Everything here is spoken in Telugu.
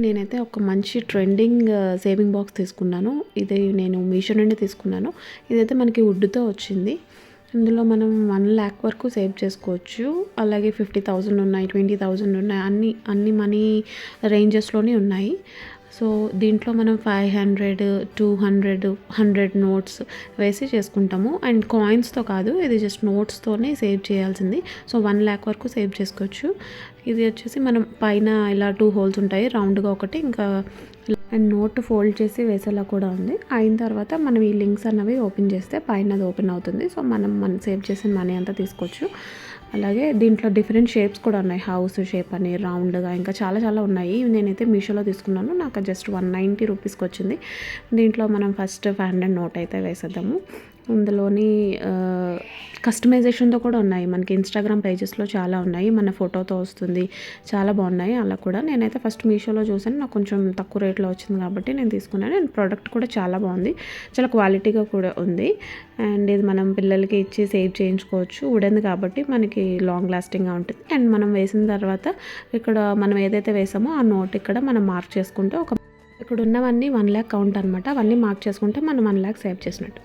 నేనైతే ఒక మంచి ట్రెండింగ్ సేవింగ్ బాక్స్ తీసుకున్నాను. ఇది నేను మీషో నుండి తీసుకున్నాను. ఇదైతే మనకి వుడ్‌తో వచ్చింది. ఇందులో మనం 1,00,000 వరకు సేవ్ చేసుకోవచ్చు. అలాగే 50,000 ఉన్నాయి, 20,000 ఉన్నాయి. అన్ని మనీ రేంజెస్‌లోనే ఉన్నాయి. సో దీంట్లో మనం 500, 200, 100 నోట్స్ వేసి చేసుకుంటాము. అండ్ కాయిన్స్తో కాదు, ఇది జస్ట్ నోట్స్తోనే సేవ్ చేయాల్సింది. సో 1,00,000 వరకు సేవ్ చేసుకోవచ్చు. ఇది వచ్చేసి మనం పైన ఇలా 2 హోల్స్ ఉంటాయి, రౌండ్గా ఒకటి, ఇంకా అండ్ నోట్ ఫోల్డ్ చేసి వేసేలా కూడా ఉంది. అయిన తర్వాత మనం ఈ లింక్స్ అన్నవి ఓపెన్ చేస్తే పైన అది ఓపెన్ అవుతుంది. సో మనం సేవ్ చేసిన మనీ అంతా తీసుకోవచ్చు. అలాగే దీంట్లో డిఫరెంట్ షేప్స్ కూడా ఉన్నాయి. హౌస్ షేప్ అని, రౌండ్గా, ఇంకా చాలా చాలా ఉన్నాయి. నేనైతే మీషోలో తీసుకున్నాను. నాకు జస్ట్ 190 రూపీస్కి వచ్చింది. దీంట్లో మనం ఫస్ట్ 500 నోట్ అయితే వేసేద్దాము. ఇందులోని కస్టమైజేషన్తో కూడా ఉన్నాయి. మనకి ఇన్స్టాగ్రామ్ పేజెస్లో చాలా ఉన్నాయి, మన ఫోటోతో వస్తుంది, చాలా బాగున్నాయి. అలా కూడా నేనైతే ఫస్ట్ మీషోలో చూసాను. నాకు కొంచెం తక్కువ రేట్లో వచ్చింది కాబట్టి నేను తీసుకున్నాను. అండ్ ప్రోడక్ట్ కూడా చాలా బాగుంది, చాలా క్వాలిటీగా కూడా ఉంది. అండ్ ఇది మనం పిల్లలకి ఇచ్చి సేవ్ చేయించుకోవచ్చు. వుడెన్ కాబట్టి మనకి లాంగ్ లాస్టింగ్గా ఉంటుంది. అండ్ మనం వేసిన తర్వాత ఇక్కడ మనం ఏదైతే వేసామో ఆ నోట్ ఇక్కడ మనం మార్క్ చేసుకుంటే ఇక్కడ ఉన్నవన్నీ 1,00,000 కౌంట్ అనమాట. అవన్నీ మార్క్ చేసుకుంటే మనం 1,00,000 సేవ్ చేసినట్టు.